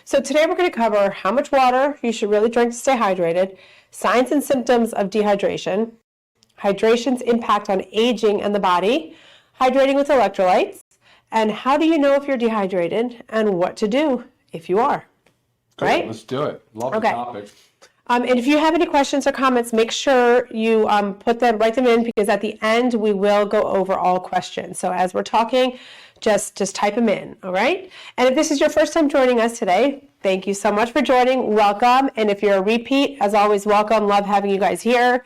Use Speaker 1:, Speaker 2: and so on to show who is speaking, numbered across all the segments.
Speaker 1: So today we're going to cover how much water you should really drink to stay hydrated, signs and symptoms of dehydration, hydration's impact on aging and the body, hydrating with electrolytes, and how do you know if you're dehydrated and what to do if you are.
Speaker 2: Cool.
Speaker 1: Right?
Speaker 2: Let's do it. Love the topic.
Speaker 1: And if you have any questions or comments, make sure you write them in, because at the end we will go over all questions. So as we're talking, just type them in, all right? And if this is your first time joining us today, thank you so much for joining. Welcome. And if you're a repeat, as always, welcome. Love having you guys here.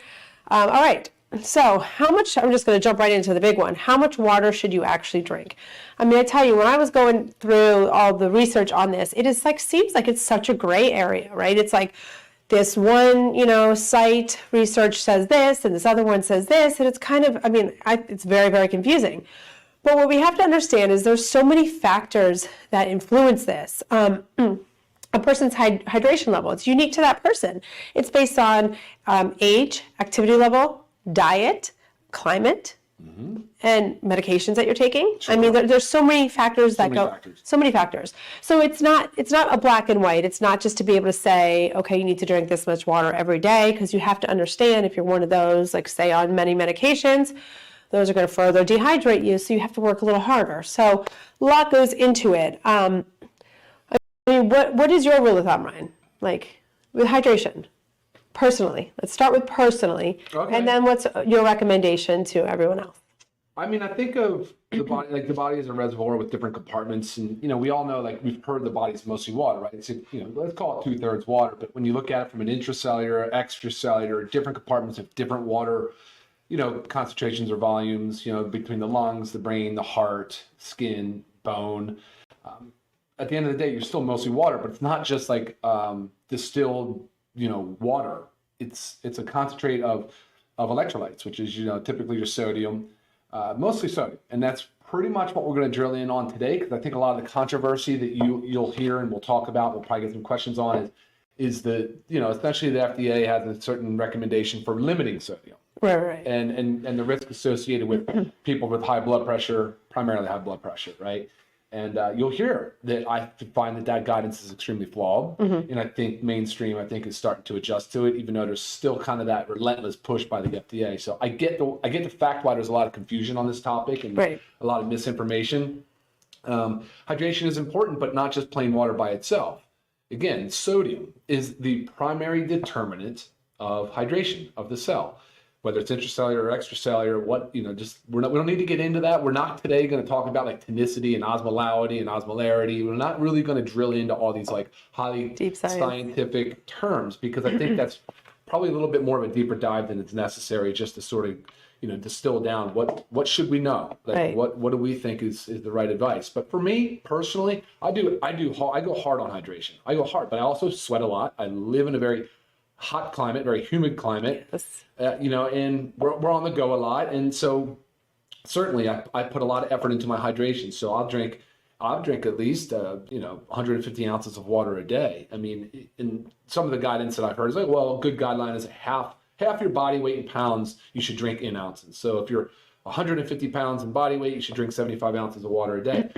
Speaker 1: All right. So how much, I'm just going to jump right into the big one. How much water should you actually drink? I mean, I tell you, when I was going through all the research on this, it is seems like it's such a gray area, right? It's like this one, site research says this, and this other one says this, and it's kind of, it's very, very confusing. But what we have to understand is there's so many factors that influence this. A person's hydration level, it's unique to that person. It's based on age, activity level, diet, climate, and medications that you're taking. Sure. I mean, there's so many factors so many factors. So it's not a black and white. It's not just to be able to say, okay, you need to drink this much water every day, because you have to understand if you're one of those, like say on many medications, those are going to further dehydrate you, so you have to work a little harder. So a lot goes into it. I mean, what is your rule of thumb, Ryan? Like with hydration? Personally, let's start with personally, okay. And then what's your recommendation to everyone else?
Speaker 2: I mean, I think of the body, like the body is a reservoir with different compartments, and we all know, like we've heard, the body's mostly water, right? It's let's call it 2/3 water, but when you look at it from an intracellular, extracellular, different compartments have different water, concentrations or volumes, between the lungs, the brain, the heart, skin, bone. At the end of the day, you're still mostly water, but it's not just like distilled water. It's a concentrate of electrolytes, which is typically your sodium, mostly sodium, and that's pretty much what we're going to drill in on today, because I think a lot of the controversy that you'll hear and we'll talk about, we'll probably get some questions on, is that essentially the FDA has a certain recommendation for limiting sodium,
Speaker 1: right,
Speaker 2: and the risk associated with people with high blood pressure, primarily high blood pressure, right? And you'll hear that I find that guidance is extremely flawed. And I think mainstream, is starting to adjust to it, even though there's still kind of that relentless push by the FDA. So I get the fact why there's a lot of confusion on this topic and a lot of misinformation. Hydration is important, but not just plain water by itself. Again, sodium is the primary determinant of hydration of the cell. Whether it's intracellular or extracellular, we don't need to get into that. We're not today going to talk about like tonicity and osmolality and osmolarity. We're not really going to drill into all these like highly deep scientific terms, because I think that's probably a little bit more of a deeper dive than it's necessary, just to sort of distill down what should we know, like what do we think is the right advice. But for me personally, I go hard on hydration. I go hard, but I also sweat a lot. I live in a very hot climate, very humid climate, and we're on the go a lot. And so certainly I put a lot of effort into my hydration. So I'll drink at least, 150 ounces of water a day. I mean, in some of the guidance that I've heard is like, well, a good guideline is half your body weight in pounds, you should drink in ounces. So if you're 150 pounds in body weight, you should drink 75 ounces of water a day.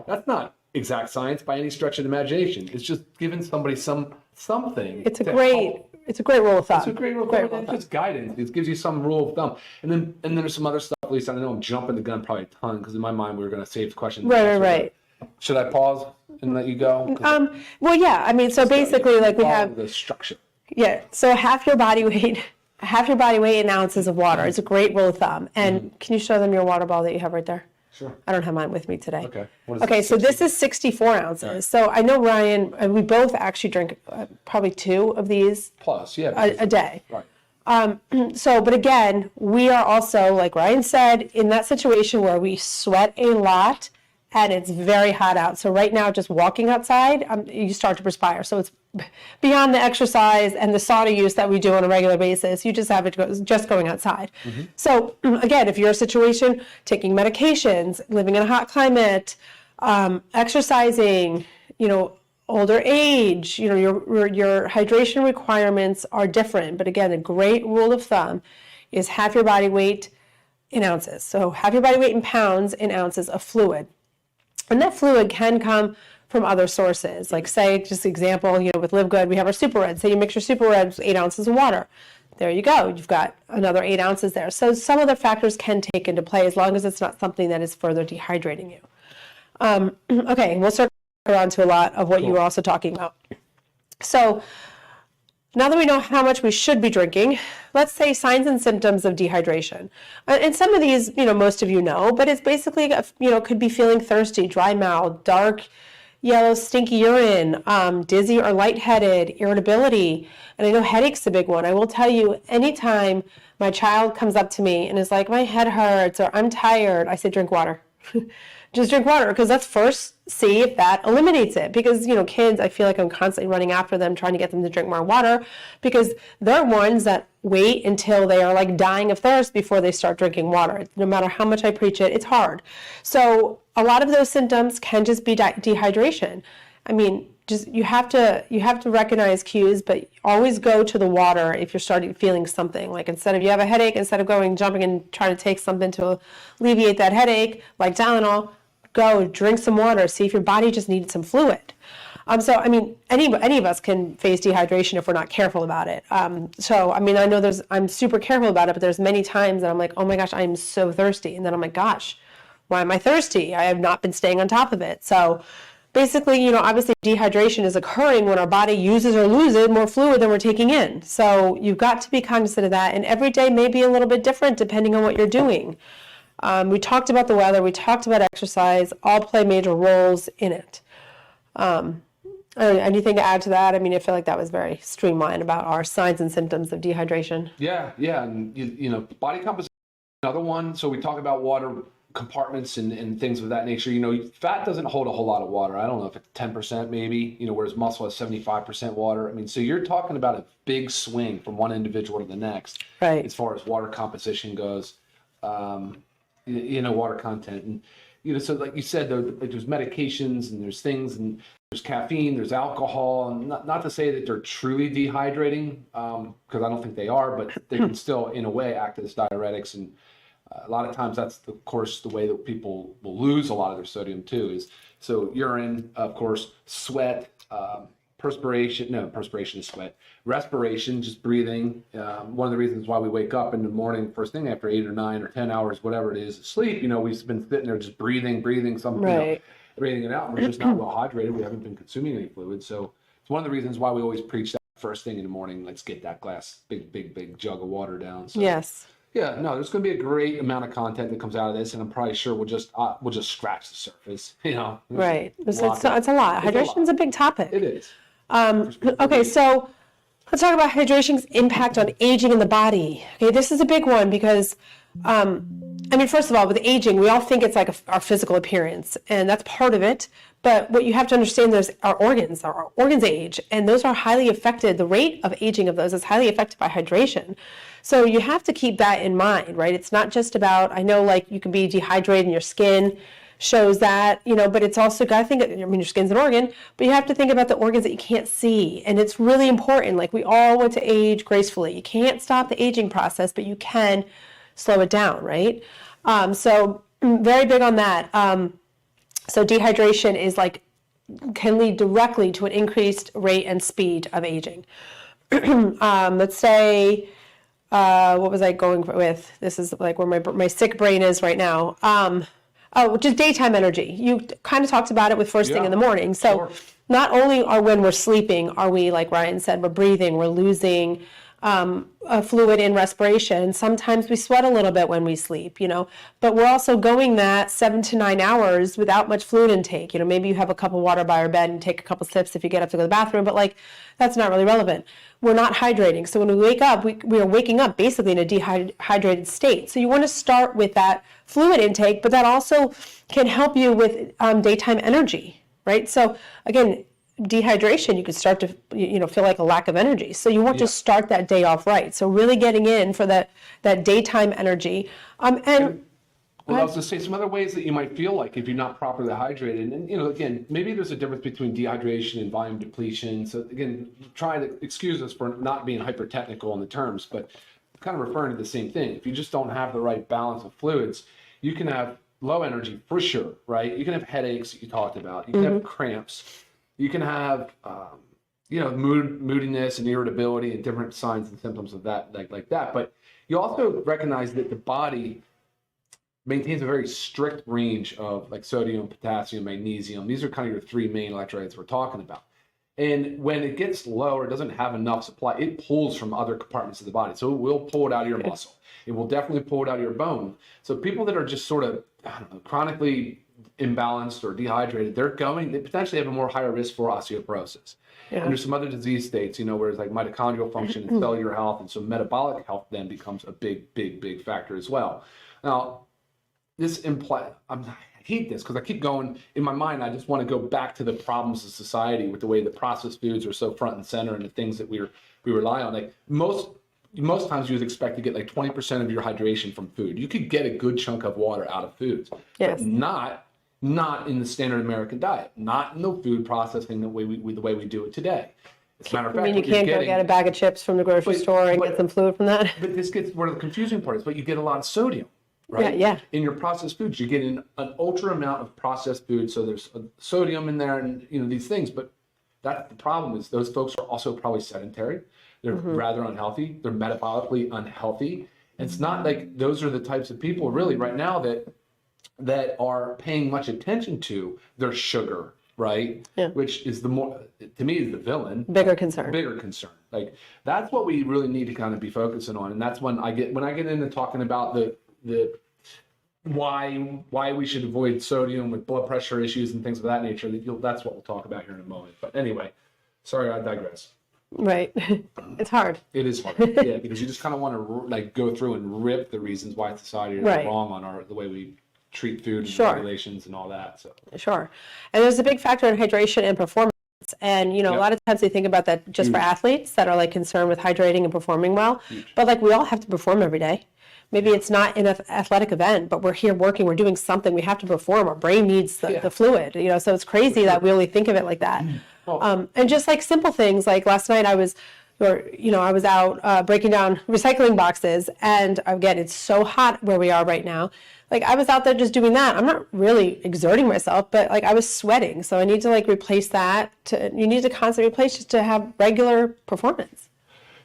Speaker 2: That's not exact science by any stretch of the imagination. It's just giving somebody something.
Speaker 1: It's a great rule of thumb.
Speaker 2: It's a great rule of thumb. It's just guidance. It gives you some rule of thumb. And then there's some other stuff, at least I know I'm jumping the gun probably a ton, because in my mind we were going to save questions.
Speaker 1: Right.
Speaker 2: Should I pause and let you go?
Speaker 1: Well, yeah. I mean, so basically, like we have
Speaker 2: the structure.
Speaker 1: Yeah. So half your body weight in ounces of water is a great rule of thumb. And can you show them your water ball that you have right there?
Speaker 2: Sure.
Speaker 1: I don't have mine with me today.
Speaker 2: Okay.
Speaker 1: Okay, so this is 64 ounces. Right. So I know Ryan, we both actually drink probably 2 of these
Speaker 2: plus,
Speaker 1: a day.
Speaker 2: Right.
Speaker 1: But again, we are also, like Ryan said, in that situation where we sweat a lot and it's very hot out. So right now, just walking outside, you start to perspire. So it's beyond the exercise and the sauna use that we do on a regular basis. You just have it just going outside. So again, if you're a situation, taking medications, living in a hot climate, exercising, older age, your hydration requirements are different. But again, a great rule of thumb is half your body weight in ounces. So half your body weight in pounds in ounces of fluid. And that fluid can come from other sources. Like say, just example, with LiveGood, we have our Super Red. Say you mix your Super Red with 8 ounces of water. There you go. You've got another 8 ounces there. So some other factors can take into play as long as it's not something that is further dehydrating you. Okay, we'll circle around to a lot of what you were also talking about. So now that we know how much we should be drinking, let's say signs and symptoms of dehydration. And some of these, most of you know, but it's basically, could be feeling thirsty, dry mouth, dark yellow, stinky urine, dizzy or lightheaded, irritability. And I know headache's a big one. I will tell you, anytime my child comes up to me and is like, my head hurts or I'm tired, I say, drink water. Just drink water, because let's first see if that eliminates it. Because, kids, I feel like I'm constantly running after them, trying to get them to drink more water, because they're ones that wait until they are like dying of thirst before they start drinking water. No matter how much I preach it, it's hard. So a lot of those symptoms can just be dehydration. I mean, just you have to recognize cues, but always go to the water if you're starting feeling something. Like instead of you have a headache, instead of jumping and trying to take something to alleviate that headache, like Tylenol, go drink some water. See if your body just needed some fluid. So I mean, any of us can face dehydration if we're not careful about it. So I mean, I know I'm super careful about it, but there's many times that I'm like, oh my gosh, I'm so thirsty, and then I'm like, gosh, why am I thirsty? I have not been staying on top of it. So basically, obviously dehydration is occurring when our body uses or loses more fluid than we're taking in. So you've got to be cognizant of that. And every day may be a little bit different depending on what you're doing. We talked about the weather. We talked about exercise. All play major roles in it. Anything to add to that? I mean, I feel like that was very streamlined about our signs and symptoms of dehydration.
Speaker 2: Yeah. And, body composition, another one. So we talk about water compartments and things of that nature. Fat doesn't hold a whole lot of water. I don't know if it's 10% maybe, whereas muscle has 75% water. I mean, so you're talking about a big swing from one individual to the next,
Speaker 1: right,
Speaker 2: as far as water composition goes, water content. And, so like you said, there's medications and there's things, and there's caffeine, there's alcohol, and not to say that they're truly dehydrating, because I don't think they are, but they can still, in a way, act as diuretics. And a lot of times that's, of course, the way that people will lose a lot of their sodium too, is so urine, of course, sweat, perspiration is sweat, respiration, just breathing. One of the reasons why we wake up in the morning, first thing after 8 or 9 or 10 hours, whatever it is, of sleep, we've been sitting there just breathing some,
Speaker 1: right,
Speaker 2: breathing it out. We're just not well hydrated. We haven't been consuming any fluid. So it's one of the reasons why we always preach that first thing in the morning, let's get that big jug of water down. So,
Speaker 1: yes.
Speaker 2: yeah, no, there's going to be a great amount of content that comes out of this, and I'm probably sure we'll just scratch the surface.
Speaker 1: Right. It's a lot. Hydration's a big topic.
Speaker 2: It is.
Speaker 1: Okay, so let's talk about hydration's impact on aging in the body. Okay, this is a big one because, first of all, with aging, we all think it's like our physical appearance, and that's part of it. But what you have to understand is our organs age, and those are highly affected. The rate of aging of those is highly affected by hydration. So you have to keep that in mind, right? It's not just about, I know like you can be dehydrated and your skin shows that, but it's also got to think, your skin's an organ, but you have to think about the organs that you can't see. And it's really important. Like we all want to age gracefully. You can't stop the aging process, but you can slow it down, right? So very big on that. So dehydration is can lead directly to an increased rate and speed of aging. Let's say, what was I going with? This is like where my sick brain is right now. Just daytime energy. You kind of talked about it with first thing in the morning. So
Speaker 2: sure.
Speaker 1: Not only when we're sleeping, are we, like Ryan said, we're breathing, we're losing fluid in respiration. Sometimes we sweat a little bit when we sleep, but we're also going that 7 to 9 hours without much fluid intake. Maybe you have a cup of water by your bed and take a couple sips if you get up to go to the bathroom, but that's not really relevant. We're not hydrating. So when we wake up, we are waking up basically in a dehydrated state. So you want to start with that fluid intake, but that also can help you with daytime energy, right? So again, dehydration, you could start to feel like a lack of energy. So you want to start that day off right. So really getting in for that daytime energy.
Speaker 2: Well, I was going to say some other ways that you might feel like if you're not properly hydrated. And, again, maybe there's a difference between dehydration and volume depletion. So, again, trying to excuse us for not being hyper technical in the terms, but kind of referring to the same thing. If you just don't have the right balance of fluids, you can have low energy for sure, right? You can have headaches that you talked about. You can have cramps. You can have, moodiness and irritability and different signs and symptoms of that, like that. But you also recognize that the body maintains a very strict range of like sodium, potassium, magnesium. These are kind of your three main electrolytes we're talking about. And when it gets low or doesn't have enough supply, it pulls from other compartments of the body. So it will pull it out of your muscle. It will definitely pull it out of your bone. So people that are just sort of, chronically imbalanced or dehydrated, they potentially have a more higher risk for osteoporosis. Yeah. And there's some other disease states, where it's like mitochondrial function and cellular health. And so metabolic health then becomes a big factor as well. Now, I hate this because I keep going in my mind. I just want to go back to the problems of society with the way the processed foods are so front and center and the things that we rely on. Like most times you would expect to get like 20% of your hydration from food. You could get a good chunk of water out of foods, yes, but not in the standard American diet, not in the food processing the way we do it today. As a matter of fact,
Speaker 1: you can't go get a bag of chips from the grocery store and get some fluid from that.
Speaker 2: But this gets where the confusing part is. But you get a lot of sodium. Right?
Speaker 1: Yeah.
Speaker 2: In your processed foods, you get an ultra amount of processed food, so there's sodium in there, and these things. But that's the problem is those folks are also probably sedentary. They're rather unhealthy. They're metabolically unhealthy. And it's not like those are the types of people really right now that are paying much attention to their sugar, right? Yeah. Which is to me is the villain. Bigger concern. Like that's what we really need to kind of be focusing on, and that's when I get into talking about the why we should avoid sodium with blood pressure issues and things of that nature. That's what we'll talk about here in a moment. But anyway, sorry, I digress.
Speaker 1: Right. It's hard.
Speaker 2: It is hard. Yeah, because you just kind of want to like go through and rip the reasons why society is wrong on the way we treat food and regulations and all that. So sure.
Speaker 1: And there's a big factor in hydration and performance. And, a lot of times they think about that just for athletes that are like concerned with hydrating and performing well. But like we all have to perform every day. Maybe it's not an athletic event, but we're here working, we're doing something, we have to perform, our brain needs the fluid, so it's crazy that we only think of it like that. And just like simple things, like last night I was out breaking down recycling boxes, and again, it's so hot where we are right now. Like I was out there just doing that. I'm not really exerting myself, but like I was sweating. So I need to like replace that. You need to constantly replace just to have regular performance.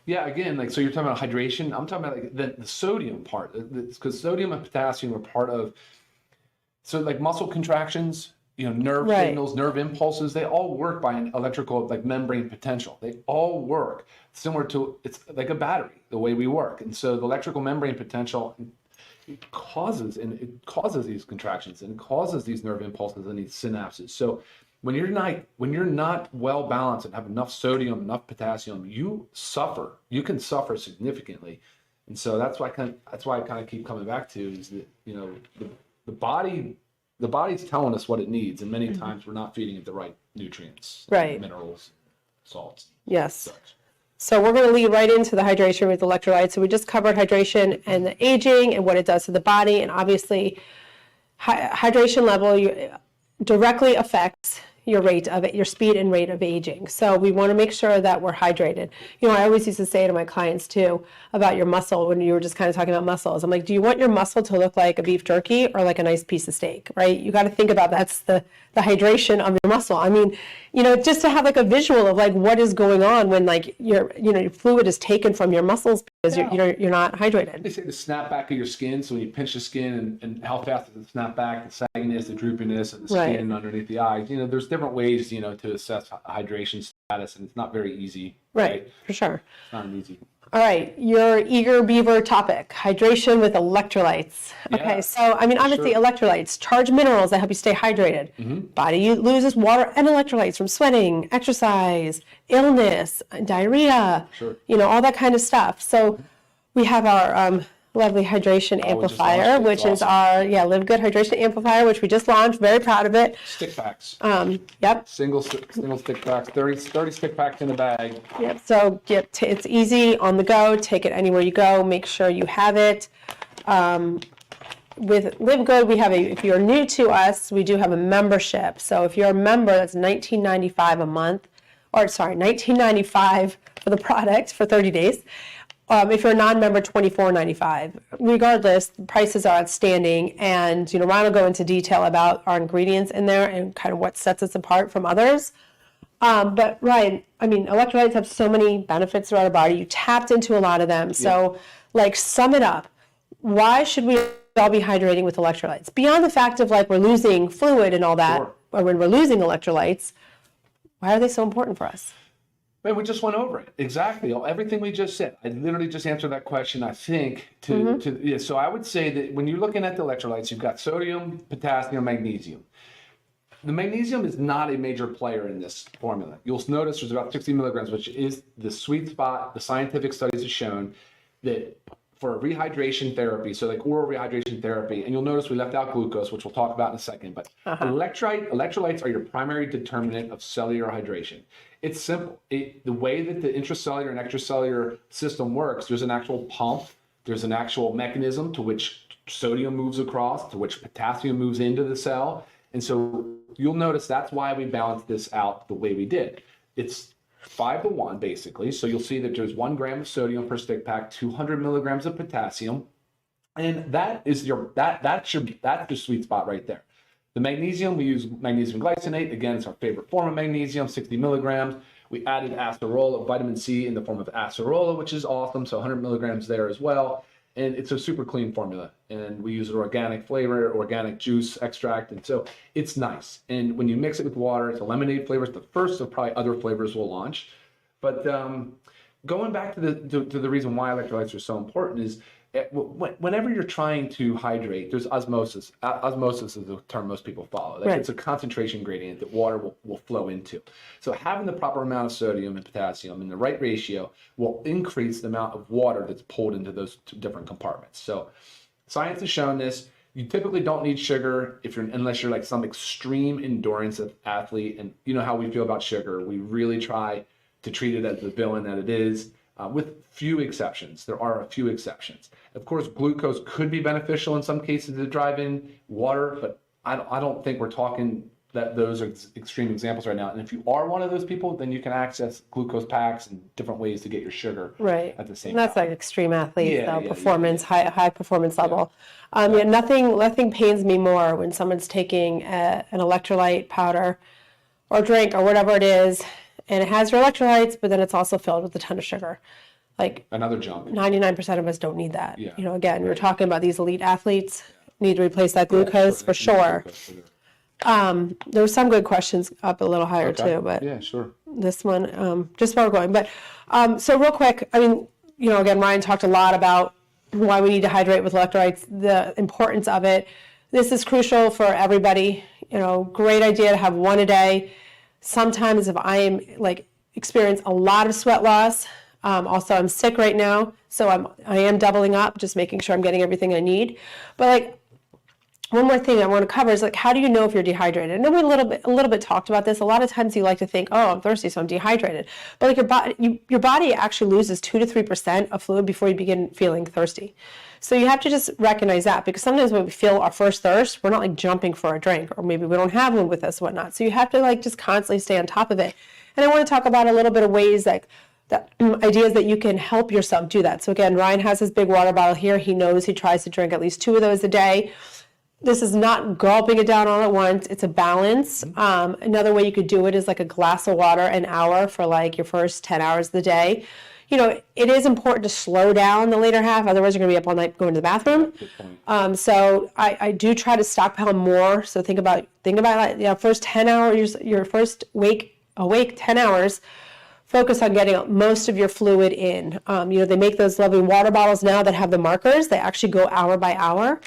Speaker 2: Yeah, again, like so you're talking about hydration. I'm talking about like the sodium part, because sodium and potassium are part of. So like muscle contractions, nerve signals, nerve impulses, they all work by an electrical like membrane potential. They all work similar to it's like a battery, the way we work. And so the electrical membrane potential causes these contractions and it causes these nerve impulses and these synapses. So when you're not well balanced and have enough sodium, enough potassium, you can suffer significantly. And so that's why I kind of keep coming back to is that the body's telling us what it needs, and many times we're not feeding it the right nutrients, minerals, salts.
Speaker 1: Yes. So we're going to lead right into the hydration with electrolytes. So we just covered hydration and the aging and what it does to the body, and obviously hydration level directly affects your speed and rate of aging. So we want to make sure that we're hydrated. I always used to say to my clients too about your muscle when you were just kind of talking about muscles. I'm like, do you want your muscle to look like a beef jerky or like a nice piece of steak, right? You got to think about that's the hydration of your muscle. I mean, just to have like a visual of like what is going on when like your fluid is taken from your muscles because you're not hydrated.
Speaker 2: They say the snap back of your skin. So when you pinch the skin and how fast does it snap back, the sagginess, the droopiness of the skin underneath the eyes. There's different ways, to assess hydration status, and it's not very easy.
Speaker 1: Right? For sure.
Speaker 2: It's not easy.
Speaker 1: All right, your eager beaver topic, hydration with electrolytes. Okay, so obviously electrolytes, charged minerals that help you stay hydrated. Body loses water and electrolytes from sweating, exercise, illness, diarrhea, all that kind of stuff. So we have our lovely hydration amplifier, which is our LiveGood hydration amplifier, which we just launched. Very proud of it.
Speaker 2: Stick packs.
Speaker 1: Yep.
Speaker 2: Single stick packs. 30 stick packs in a bag.
Speaker 1: Yep. So it's easy on the go. Take it anywhere you go. Make sure you have it. With LiveGood, we have if you're new to us, we do have a membership. So if you're a member, that's $19.95 a month, or sorry, $19.95 for the product for 30 days. If you're a non-member, $24.95. Regardless, the prices are outstanding, and Ryan will go into detail about our ingredients in there and kind of what sets us apart from others. But Ryan, I mean, electrolytes have so many benefits throughout our body. You tapped into a lot of them. So, sum it up. Why should we all be hydrating with electrolytes? Beyond the fact of we're losing fluid and all that, or when we're losing electrolytes, why are they so important for us?
Speaker 2: Man, we just went over it. Exactly. Everything we just said. I literally just answered that question, I think. So I would say that when you're looking at the electrolytes, you've got sodium, potassium, magnesium. The magnesium is not a major player in this formula. You'll notice there's about 60 milligrams, which is the sweet spot. The scientific studies have shown that for rehydration therapy, so oral rehydration therapy, and you'll notice we left out glucose, which we'll talk about in a second, but electrolytes are your primary determinant of cellular hydration. It's simple. The way that the intracellular and extracellular system works, there's an actual pump, there's an actual mechanism to which sodium moves across, to which potassium moves into the cell. And so you'll notice that's why we balanced this out the way we did. It's 5-to-1 basically. So you'll see that there's 1 gram of sodium per stick pack, 200 milligrams of potassium. And that's the sweet spot right there. The magnesium, we use magnesium glycinate. Again, it's our favorite form of magnesium, 60 milligrams. We added acerola, vitamin C in the form of acerola, which is awesome. So 100 milligrams there as well. And it's a super clean formula. And we use an organic flavor, organic juice extract. And so it's nice. And when you mix it with water, it's a lemonade flavor. It's the first of probably other flavors we'll launch. But going back to the reason why electrolytes are so important is whenever you're trying to hydrate, there's osmosis. Osmosis is the term most people follow. It's a concentration gradient that water will flow into. So having the proper amount of sodium and potassium in the right ratio will increase the amount of water that's pulled into those two different compartments. So science has shown this. You typically don't need sugar unless you're some extreme endurance athlete. And you know how we feel about sugar. We really try to treat it as the villain that it is. With few exceptions. There are a few exceptions. Of course, glucose could be beneficial in some cases to drive in water, but I don't think we're talking that those are extreme examples right now. And if you are one of those people, then you can access glucose packs and different ways to get your sugar at the same time.
Speaker 1: That's extreme athlete performance, high performance level. Nothing pains me more when someone's taking an electrolyte powder or drink or whatever it is, and it has your electrolytes, but then it's also filled with a ton of sugar.
Speaker 2: Another junk.
Speaker 1: 99% of us don't need that. Again, we're talking about these elite athletes need to replace that glucose for sure. There were some good questions up a little higher too, but this one, just where we're going. But so real quick, I mean, again, Ryan talked a lot about why we need to hydrate with electrolytes, the importance of it. This is crucial for everybody. Great idea to have one a day. Sometimes if I am experience a lot of sweat loss, also I'm sick right now, so I am doubling up, just making sure I'm getting everything I need. But one more thing I want to cover is how do you know if you're dehydrated? I know we a little bit talked about this. A lot of times you like to think, oh, I'm thirsty, so I'm dehydrated. But your body actually loses 2 to 3% of fluid before you begin feeling thirsty. So you have to just recognize that, because sometimes when we feel our first thirst, we're not jumping for a drink, or maybe we don't have one with us, whatnot. So you have to just constantly stay on top of it. And I want to talk about a little bit of ways ideas that you can help yourself do that. So again, Ryan has his big water bottle here. He knows he tries to drink at least 2 of those a day. This is not gulping it down all at once. It's a balance. Another way you could do it is a glass of water an hour for your first 10 hours of the day. It is important to slow down the later half. Otherwise, you're going to be up all night going to the bathroom. So I do try to stockpile more. So think about first 10 hours, your first awake 10 hours. Focus on getting most of your fluid in. They make those lovely water bottles now that have the markers. They actually go hour by hour.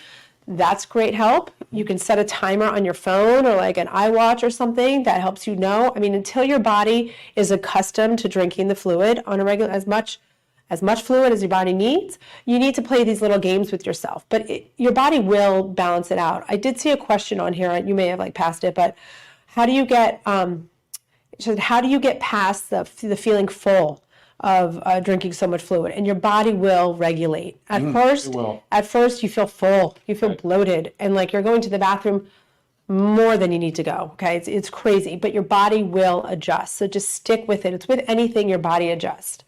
Speaker 1: That's great help. You can set a timer on your phone or an iWatch or something that helps you know. I mean, until your body is accustomed to drinking the fluid on a regular, as much fluid as your body needs, you need to play these little games with yourself. But your body will balance it out. I did see a question on here, and you may have passed it, but how do you get past the feeling full of drinking so much fluid? And your body will regulate. At first you feel full, you feel bloated, and you're going to the bathroom more than you need to go. Okay, it's crazy, but your body will adjust. So just stick with it. It's with anything your body adjusts.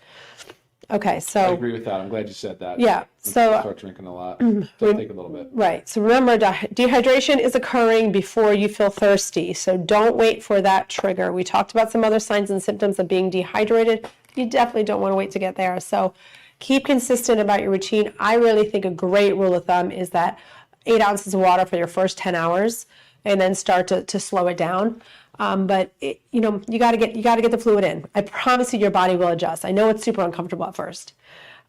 Speaker 1: Okay,
Speaker 2: I
Speaker 1: so
Speaker 2: agree with that. I'm glad you said that.
Speaker 1: yeah, so
Speaker 2: Start drinking a lot. It'll take a little bit.
Speaker 1: right. So remember, dehydration is occurring before you feel thirsty. So don't wait for that trigger. We talked about some other signs and symptoms of being dehydrated. You definitely don't want to wait to get there. So keep consistent about your routine. I really think a great rule of thumb is that 8 ounces of water for your first 10 hours, and then start to slow it down. But you got to get the fluid in. I promise you, your body will adjust. I know it's super uncomfortable at first.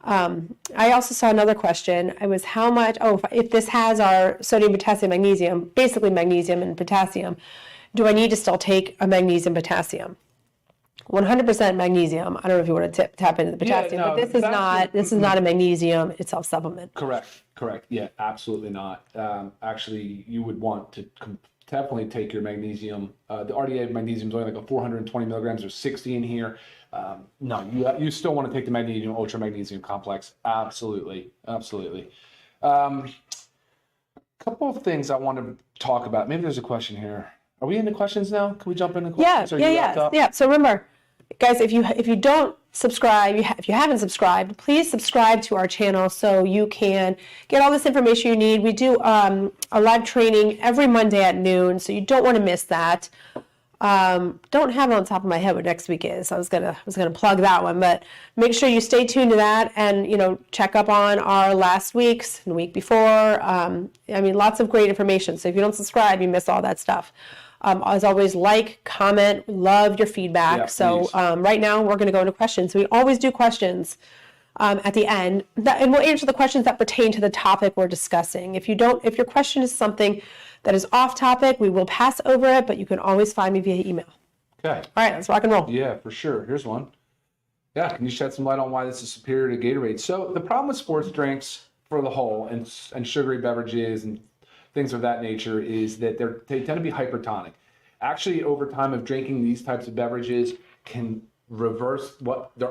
Speaker 1: I also saw another question. It was how much, if this has our sodium, potassium, magnesium, basically magnesium and potassium, do I need to still take a magnesium, potassium? 100% magnesium. I don't know if you want to tap into the potassium, but this is not a magnesium itself supplement.
Speaker 2: Correct. Yeah, absolutely not. Actually, you would want to definitely take your magnesium. The RDA magnesium is only like a 420 milligrams. There's 60 in here. No, you still want to take the magnesium, ultra magnesium complex. Absolutely. Couple of things I want to talk about. Maybe there's a question here. Are we into questions now? Can we jump into questions?
Speaker 1: Yeah. So remember, guys, if you don't subscribe, if you haven't subscribed, please subscribe to our channel so you can get all this information you need. We do a live training every Monday at noon, so you don't want to miss that. Don't have it on top of my head what next week is. I was gonna plug that one, but make sure you stay tuned to that and check up on our last week's and the week before. Lots of great information. So if you don't subscribe, you miss all that stuff. As always, like, comment, love your feedback.
Speaker 2: Yeah,
Speaker 1: so right now we're going to go into questions. We always do questions at the end, and we'll answer the questions that pertain to the topic we're discussing. If your question is something that is off topic, we will pass over it, but you can always find me via email.
Speaker 2: Okay.
Speaker 1: All right, let's rock and roll.
Speaker 2: Yeah, for sure. Here's one. Yeah, can you shed some light on why this is superior to Gatorade? So the problem with sports drinks for the whole and sugary beverages and things of that nature is that they tend to be hypertonic. Actually, over time of drinking these types of beverages can reverse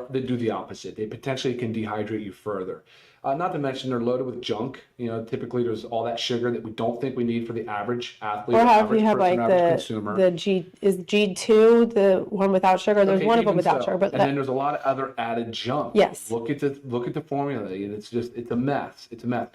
Speaker 2: they do the opposite. They potentially can dehydrate you further. Not to mention they're loaded with junk. Typically there's all that sugar that we don't think we need for the average athlete,
Speaker 1: or
Speaker 2: average
Speaker 1: you have
Speaker 2: person,
Speaker 1: like
Speaker 2: average consumer.
Speaker 1: the G2, the one without sugar. There's one of them without sugar, but
Speaker 2: then there's a lot of other added junk.
Speaker 1: Yes.
Speaker 2: Look at the formula, and it's a mess. It's a mess.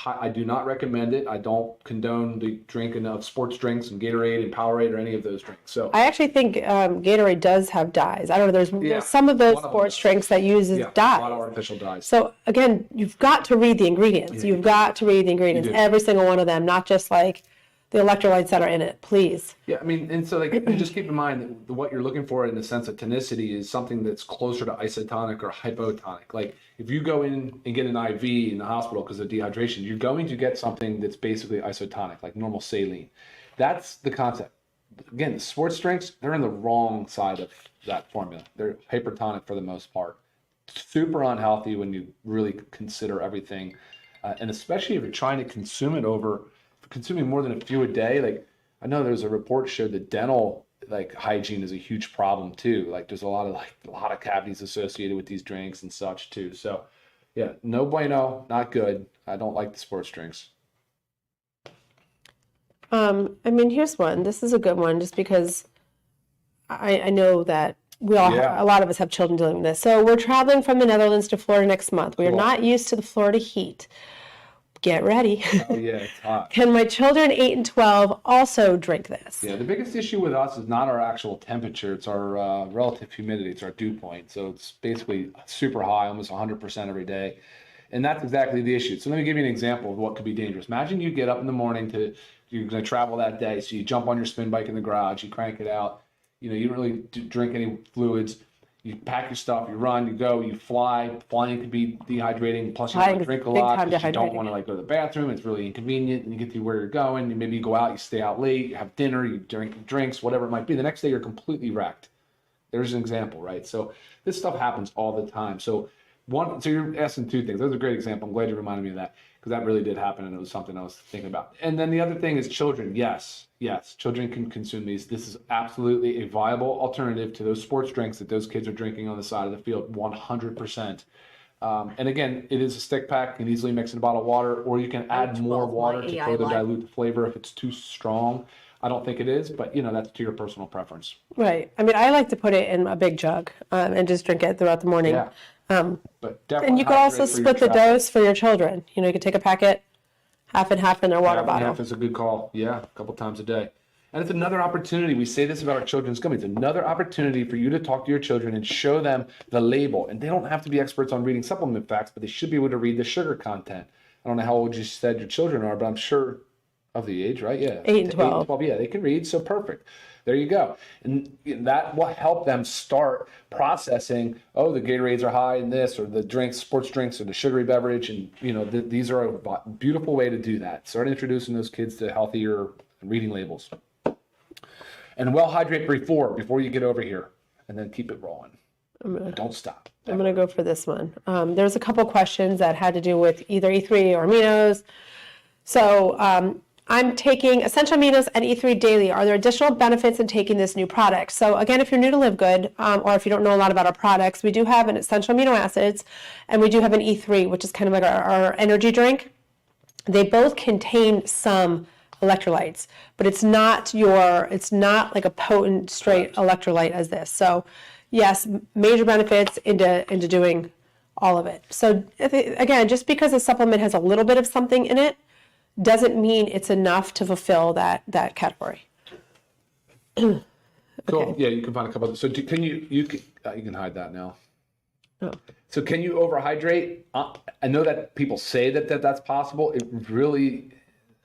Speaker 2: I do not recommend it. I don't condone the drinking of sports drinks and Gatorade and Powerade or any of those drinks. So
Speaker 1: I actually think Gatorade does have dyes. I don't know. There's some of those sports drinks that uses dyes.
Speaker 2: A lot of artificial dyes.
Speaker 1: So again, you've got to read the ingredients. You've got to read the ingredients, every single one of them, not just like the electrolytes that are in it, please.
Speaker 2: Yeah, and so just keep in mind that what you're looking for in the sense of tonicity is something that's closer to isotonic or hypotonic. Like if you go in and get an IV in the hospital because of dehydration, you're going to get something that's basically isotonic, like normal saline. That's the concept. Again, the sports drinks, they're in the wrong side of that formula. They're hypertonic for the most part. Super unhealthy when you really consider everything. And especially if you're trying to consume it consuming more than a few a day. Like I know there's a report showed that dental hygiene is a huge problem too. Like there's a lot of cavities associated with these drinks and such too. So yeah, no bueno, not good. I don't like the sports drinks.
Speaker 1: Here's one. This is a good one just because I know that a lot of us have children dealing with this. So we're traveling from the Netherlands to Florida next month. We are not used to the Florida heat. Get ready.
Speaker 2: Oh yeah, it's hot.
Speaker 1: Can my children 8 and 12 also drink this?
Speaker 2: Yeah, the biggest issue with us is not our actual temperature. It's our relative humidity. It's our dew point. So it's basically super high, almost 100% every day. And that's exactly the issue. So let me give you an example of what could be dangerous. Imagine you get up in the morning you're going to travel that day. So you jump on your spin bike in the garage, you crank it out. You don't really drink any fluids. You pack your stuff, you run, you go, you fly. Flying can be dehydrating. Plus, you have to drink a lot because you don't want to go to the bathroom. It's really inconvenient. And you get to where you're going. Maybe you go out, you stay out late, you have dinner, you drink drinks, whatever it might be. The next day, you're completely wrecked. There's an example, right? So this stuff happens all the time. So you're asking two things. That was a great example. I'm glad you reminded me of that because that really did happen and it was something I was thinking about. And then the other thing is children. Yes, children can consume these. This is absolutely a viable alternative to those sports drinks that those kids are drinking on the side of the field, 100%. And again, it is a stick pack. You can easily mix in a bottle of water, or you can add more water to further dilute the flavor if it's too strong. I don't think it is, but that's to your personal preference.
Speaker 1: Right. I like to put it in a big jug and just drink it throughout the morning.
Speaker 2: Yeah. But definitely
Speaker 1: And you could also
Speaker 2: hydrate for your
Speaker 1: split the
Speaker 2: travel.
Speaker 1: dose for your children. You know, you could take a packet, half and half in their water
Speaker 2: Half and
Speaker 1: bottle.
Speaker 2: half is a good call. Yeah, a couple times a day. And it's another opportunity. We say this about our children's gummies. Another opportunity for you to talk to your children and show them the label. And they don't have to be experts on reading supplement facts, but they should be able to read the sugar content. I don't know how old you said your children are, but I'm sure of the age, right? Yeah.
Speaker 1: 8 and 12.
Speaker 2: 8 and 12. Yeah, they can read. So perfect. There you go. And that will help them start processing, oh, the Gatorades are high in this, or the drinks, sports drinks, or the sugary beverage. And, you know, these are a beautiful way to do that. Start introducing those kids to healthier reading labels. And well hydrate before you get over here. And then keep it rolling. Don't stop.
Speaker 1: I'm going to go for this one. There's a couple questions that had to do with either E3 or aminos. So I'm taking essential aminos and E3 daily. Are there additional benefits in taking this new product? So again, if you're new to LiveGood, or if you don't know a lot about our products, we do have an essential amino acids, and we do have an E3, which is kind of like our energy drink. They both contain some electrolytes, but it's not like a potent straight electrolyte as this. So yes, major benefits into doing all of it. So again, just because a supplement has a little bit of something in it doesn't mean it's enough to fulfill that category.
Speaker 2: Cool.
Speaker 1: Okay.
Speaker 2: Yeah, you can find a couple of. So can you can hide that now.
Speaker 1: Oh.
Speaker 2: So can you overhydrate? I know that people say that's possible. It really,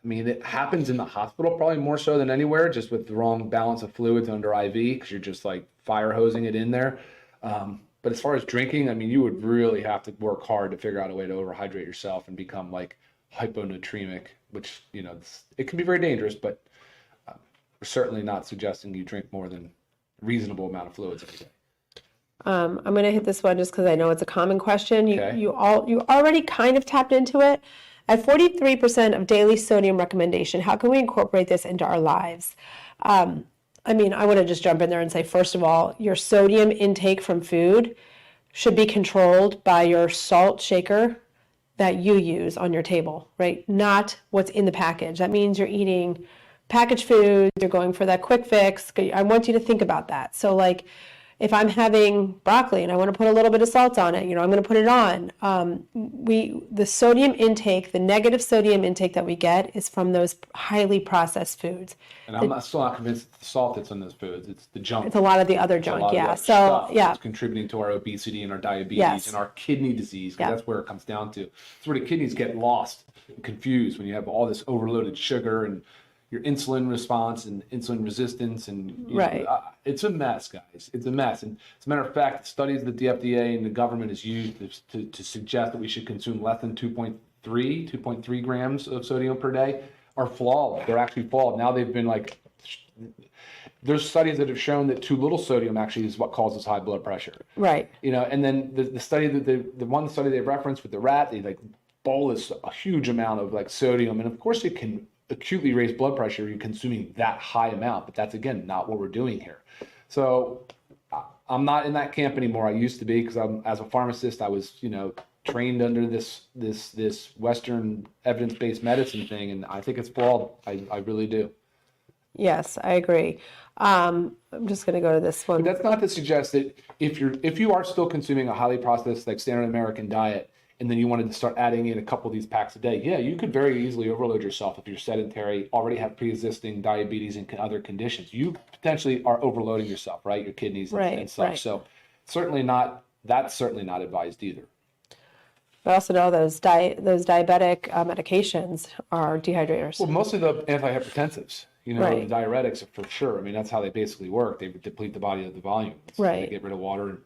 Speaker 2: I mean, it happens in the hospital probably more so than anywhere, just with the wrong balance of fluids under IV, because you're just like fire hosing it in there. But as far as drinking, I mean, you would really have to work hard to figure out a way to overhydrate yourself and become like hyponatremic, which, you know, it can be very dangerous, but we're certainly not suggesting you drink more than a reasonable amount of fluids every day.
Speaker 1: I'm going to hit this one just because I know it's a common question.
Speaker 2: Okay.
Speaker 1: You already kind of tapped into it. At 43% of daily sodium recommendation, how can we incorporate this into our lives? I mean, I want to just jump in there and say, first of all, your sodium intake from food should be controlled by your salt shaker that you use on your table, right? Not what's in the package. That means you're eating packaged food, you're going for that quick fix. I want you to think about that. So like, if I'm having broccoli and I want to put a little bit of salt on it, you know, I'm going to put it on. The sodium intake, the negative sodium intake that we get is from those highly processed foods.
Speaker 2: And I'm still not convinced it's the salt that's in those foods. It's the junk.
Speaker 1: It's a lot of the other junk, yeah. So, yeah.
Speaker 2: It's contributing to our obesity and our diabetes
Speaker 1: Yes.
Speaker 2: and our kidney disease, because
Speaker 1: Yeah.
Speaker 2: that's where it comes down to. It's where the kidneys get lost and confused when you have all this overloaded sugar and your insulin response and insulin resistance, and you
Speaker 1: Right.
Speaker 2: know, it's a mess, guys. It's a mess. And as a matter of fact, studies that the FDA and the government has used to suggest that we should consume less than 2.3 grams of sodium per day are flawed. They're actually flawed. Now they've been like, there's studies that have shown that too little sodium actually is what causes high blood pressure.
Speaker 1: Right.
Speaker 2: You know, and then the study that the one study they referenced with the rat, they like bolus a huge amount of like sodium, and of course it can acutely raise blood pressure. You're consuming that high amount, but that's again not what we're doing here. So I'm not in that camp anymore. I used to be, because as a pharmacist I was, you know, trained under this Western evidence-based medicine thing, and I think it's flawed. I really do.
Speaker 1: Yes, I agree. I'm just going to go to this one.
Speaker 2: But that's not to suggest that if you are still consuming a highly processed like standard American diet, and then you wanted to start adding in a couple of these packs a day, yeah, you could very easily overload yourself if you're sedentary, already have pre-existing diabetes and other conditions. You potentially are overloading yourself, right? Your kidneys and such.
Speaker 1: Right.
Speaker 2: So that's certainly not advised either.
Speaker 1: But also know those diabetic medications are dehydrators.
Speaker 2: Well, most of the antihypertensives, you know,
Speaker 1: Right.
Speaker 2: the diuretics are for sure. I mean, that's how they basically work. They deplete the body of the volume.
Speaker 1: Right.
Speaker 2: They get rid of water,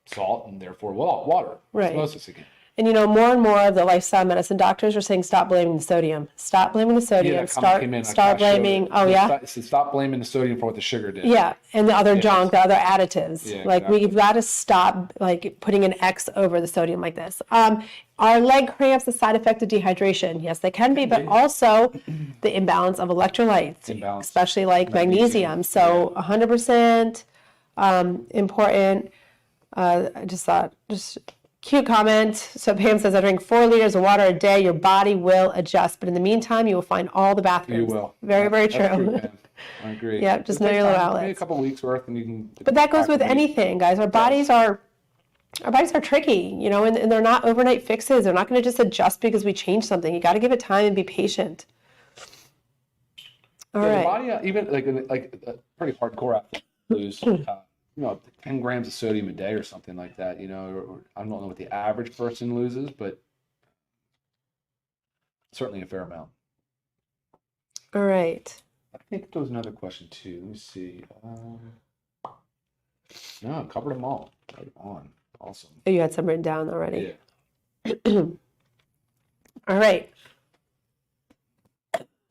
Speaker 2: salt, and therefore, water.
Speaker 1: Right.
Speaker 2: Osmosis again.
Speaker 1: And you know, more and more of the lifestyle medicine doctors are saying, stop blaming the sodium. Stop blaming the sodium.
Speaker 2: that comment came in,
Speaker 1: Start blaming. Oh yeah.
Speaker 2: Stop blaming the sodium for what the sugar did.
Speaker 1: Yeah, and the other junk, the other additives.
Speaker 2: Yeah,
Speaker 1: like
Speaker 2: exactly.
Speaker 1: we've got to stop like putting an X over the sodium like this. Are leg cramps a side effect of dehydration? Yes, they can be, but also the imbalance of electrolytes, especially like magnesium. So 100% important. I just thought, cute comment. So Pam says, I drink 4 liters of water a day. Your body will adjust. But in the meantime, you will find all the bathrooms.
Speaker 2: You will.
Speaker 1: Very, very true.
Speaker 2: That's true, man. I agree.
Speaker 1: Yeah, just know your little outlets.
Speaker 2: Maybe a couple of weeks worth, and you can.
Speaker 1: But that goes with anything, guys. Our bodies are Our bodies are tricky, you know, and they're not overnight fixes. They're not going to just adjust because we change something. You got to give it time and be patient. All right.
Speaker 2: The body, even like a pretty hardcore athlete lose, 10 grams of sodium a day or something like that. You know, or I don't know what the average person loses, but certainly a fair amount.
Speaker 1: All right.
Speaker 2: I think there was another question too. Let me see. No, covered them all. Right on. Awesome.
Speaker 1: Oh, you had some written down already.
Speaker 2: Yeah.
Speaker 1: All right.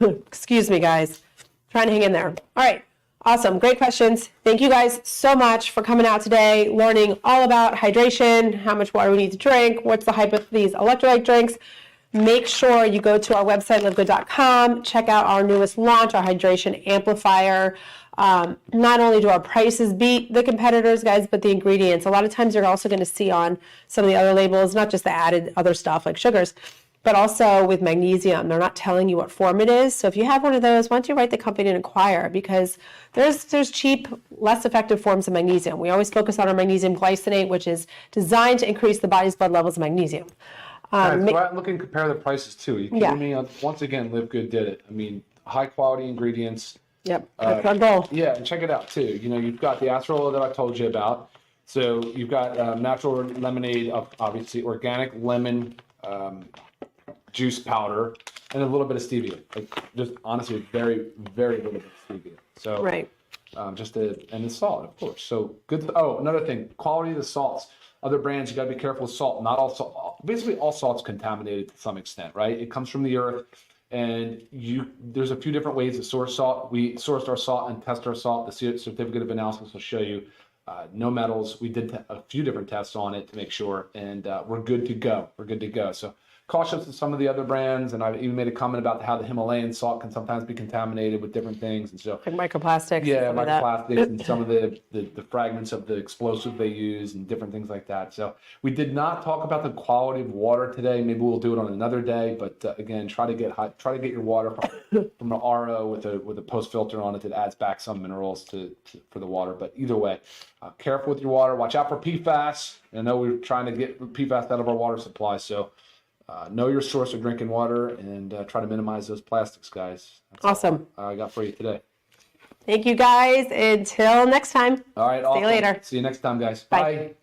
Speaker 1: Excuse me, guys. Trying to hang in there. All right. Awesome. Great questions. Thank you guys so much for coming out today, learning all about hydration, how much water we need to drink, what's the hype with these electrolyte drinks. Make sure you go to our website, livegood.com, check out our newest launch, our hydration amplifier. Not only do our prices beat the competitors, guys, but the ingredients. A lot of times you're also going to see on some of the other labels, not just the added other stuff like sugars, but also with magnesium. They're not telling you what form it is. So if you have one of those, why don't you write the company and inquire? Because there's cheap, less effective forms of magnesium. We always focus on our magnesium glycinate, which is designed to increase the body's blood levels of magnesium.
Speaker 2: Guys, go out and look and compare the prices too. Are you kidding me? Once again, LiveGood did it. I mean, high quality ingredients.
Speaker 1: Yep, that's our goal.
Speaker 2: Yeah, and check it out too. You know, you've got the acerola that I told you about. So you've got natural lemonade, obviously organic lemon juice powder, and a little bit of stevia. Like just honestly, very, very little bit of stevia. So
Speaker 1: right.
Speaker 2: And the salt, of course. So good. Oh, another thing, quality of the salts. Other brands, you got to be careful with salt. Not all salt. Basically, all salt's contaminated to some extent, right? It comes from the earth, and there's a few different ways to source salt. We sourced our salt and test our salt. The certificate of analysis will show you no metals. We did a few different tests on it to make sure, and we're good to go. We're good to go. So cautious of some of the other brands, and I've even made a comment about how the Himalayan salt can sometimes be contaminated with different things, and so
Speaker 1: like microplastics.
Speaker 2: yeah, microplastics and some of the fragments of the explosive they use and different things like that. So we did not talk about the quality of water today. Maybe we'll do it on another day, but again, try to get your water from an RO with a post filter on it that adds back some minerals for the water. But either way, careful with your water. Watch out for PFAS. I know we're trying to get PFAS out of our water supply, so. Know your source of drinking water and try to minimize those plastics, guys. That's
Speaker 1: awesome.
Speaker 2: all I got for you today.
Speaker 1: Thank you, guys. Until next time.
Speaker 2: All right.
Speaker 1: See you later.
Speaker 2: See you next time, guys.
Speaker 1: Bye.
Speaker 2: Bye.